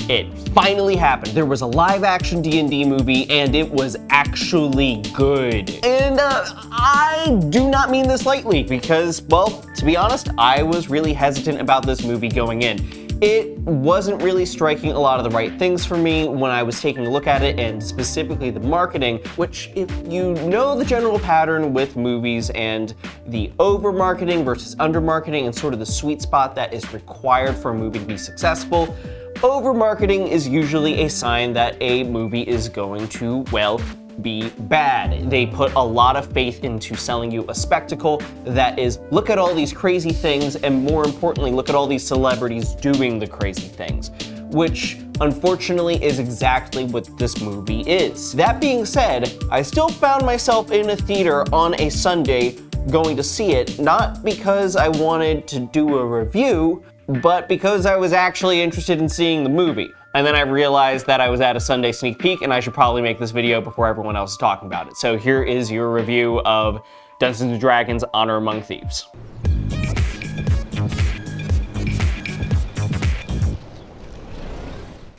It finally happened. There was a live-action D&D movie, and it was actually good. And I do not mean this lightly because, well, to be honest, I was really hesitant about this movie going in. It wasn't really striking a lot of the right things for me when I was taking a look at it, and specifically the marketing, which, if you know the general pattern with movies and the over-marketing versus under-marketing and sort of the sweet spot that is required for a movie to be successful, over-marketing is usually a sign that a movie is going to, well, be bad. They put a lot of faith into selling you a spectacle that is, look at all these crazy things, and more importantly, look at all these celebrities doing the crazy things, which unfortunately is exactly what this movie is. That being said, I still found myself in a theater on a Sunday going to see it, not because I wanted to do a review, but because I was actually interested in seeing the movie. And then I realized that I was at a Sunday sneak peek and I should probably make this video before everyone else is talking about it. So here is your review of Dungeons & Dragons: Honor Among Thieves.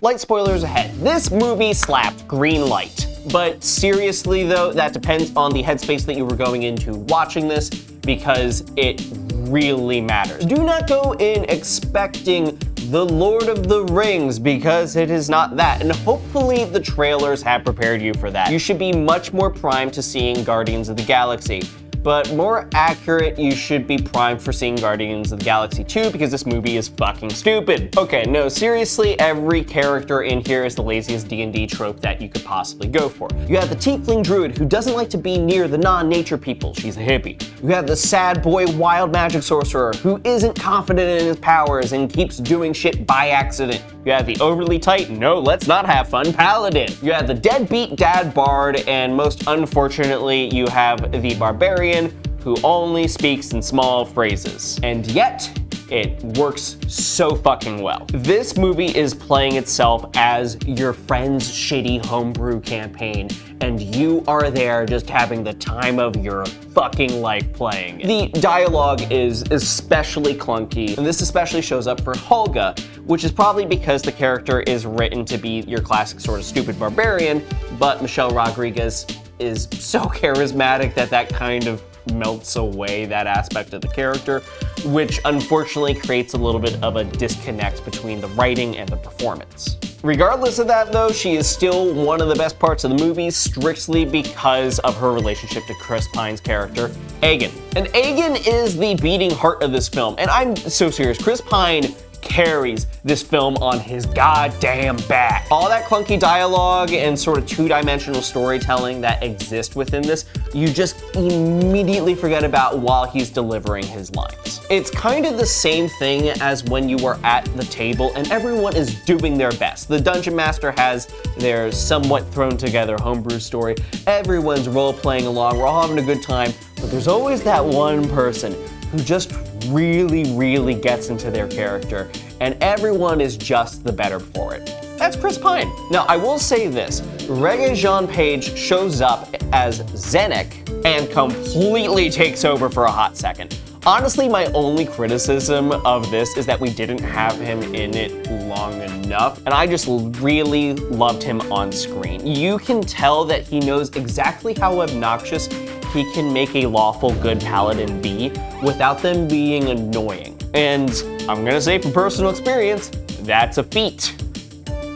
Light spoilers ahead. This movie slapped green light. But seriously though, that depends on the headspace that you were going into watching this, because it really matters. Do not go in expecting The Lord of the Rings, because it is not that, and hopefully the trailers have prepared you for that. You should be much more primed to seeing Guardians of the Galaxy. But more accurate, you should be primed for seeing Guardians of the Galaxy 2 because this movie is fucking stupid. Okay, no, seriously, every character in here is the laziest D&D trope that you could possibly go for. You have the tiefling druid who doesn't like to be near the non-nature people. She's a hippie. You have the sad boy wild magic sorcerer who isn't confident in his powers and keeps doing shit by accident. You have the overly tight, no, let's not have fun paladin. You have the deadbeat dad bard, and most unfortunately, you have the barbarian who only speaks in small phrases. And yet, it works so fucking well. This movie is playing itself as your friend's shitty homebrew campaign, and you are there just having the time of your fucking life playing. The dialogue is especially clunky, and this especially shows up for Holga, which is probably because the character is written to be your classic sort of stupid barbarian, but Michelle Rodriguez is so charismatic that kind of melts away that aspect of the character, which unfortunately creates a little bit of a disconnect between the writing and the performance. Regardless of that though, she is still one of the best parts of the movie, strictly because of her relationship to Chris Pine's character, Aegon. And Aegon is the beating heart of this film, and I'm so serious. Chris Pine carries this film on his goddamn back. All that clunky dialogue and sort of two-dimensional storytelling that exists within this, you just immediately forget about while he's delivering his lines. It's kind of the same thing as when you are at the table and everyone is doing their best. The Dungeon Master has their somewhat thrown together homebrew story. Everyone's role-playing along, we're all having a good time, but there's always that one person who just really gets into their character, and everyone is just the better for it. That's Chris Pine. Now, I will say this, Regé-Jean Page shows up as Zenek and completely takes over for a hot second. Honestly, my only criticism of this is that we didn't have him in it long enough, and I just really loved him on screen. You can tell that he knows exactly how obnoxious he can make a lawful good paladin be without them being annoying. And I'm gonna say from personal experience, that's a feat.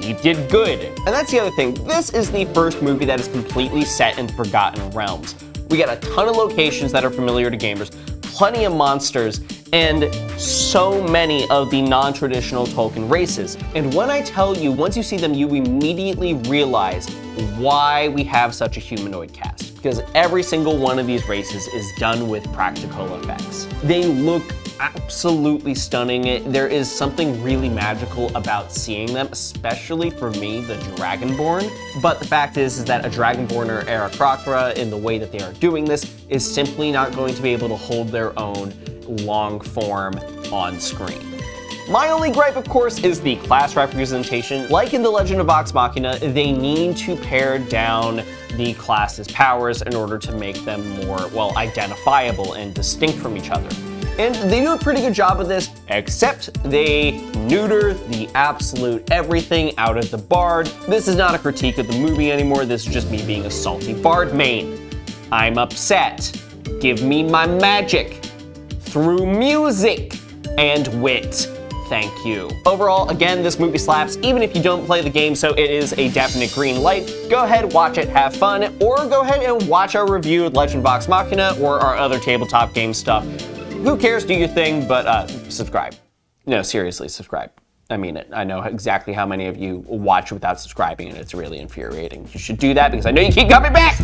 He did good. And that's the other thing, this is the first movie that is completely set in Forgotten Realms. We got a ton of locations that are familiar to gamers, plenty of monsters, and so many of the non-traditional Tolkien races. And when I tell you, once you see them, you immediately realize why we have such a humanoid cast. Because every single one of these races is done with practical effects. They look absolutely stunning. There is something really magical about seeing them, especially for me, the Dragonborn. But the fact is that a Dragonborn or Aarakocra, in the way that they are doing this, is simply not going to be able to hold their own long form on screen. My only gripe, of course, is the class representation. Like in The Legend of Vox Machina, they need to pare down the class's powers in order to make them more, well, identifiable and distinct from each other. And they do a pretty good job of this, except they neuter the absolute everything out of the bard. This is not a critique of the movie anymore, this is just me being a salty bard main. I'm upset. Give me my magic through music and wit. Thank you. Overall, again, this movie slaps, even if you don't play the game, so it is a definite green light. Go ahead, watch it, have fun, or go ahead and watch our review of Legend Vox Machina or our other tabletop game stuff. Who cares, do your thing, but subscribe. No, seriously, subscribe. I mean it. I know exactly how many of you watch without subscribing, and it's really infuriating. You should do that because I know you keep coming back!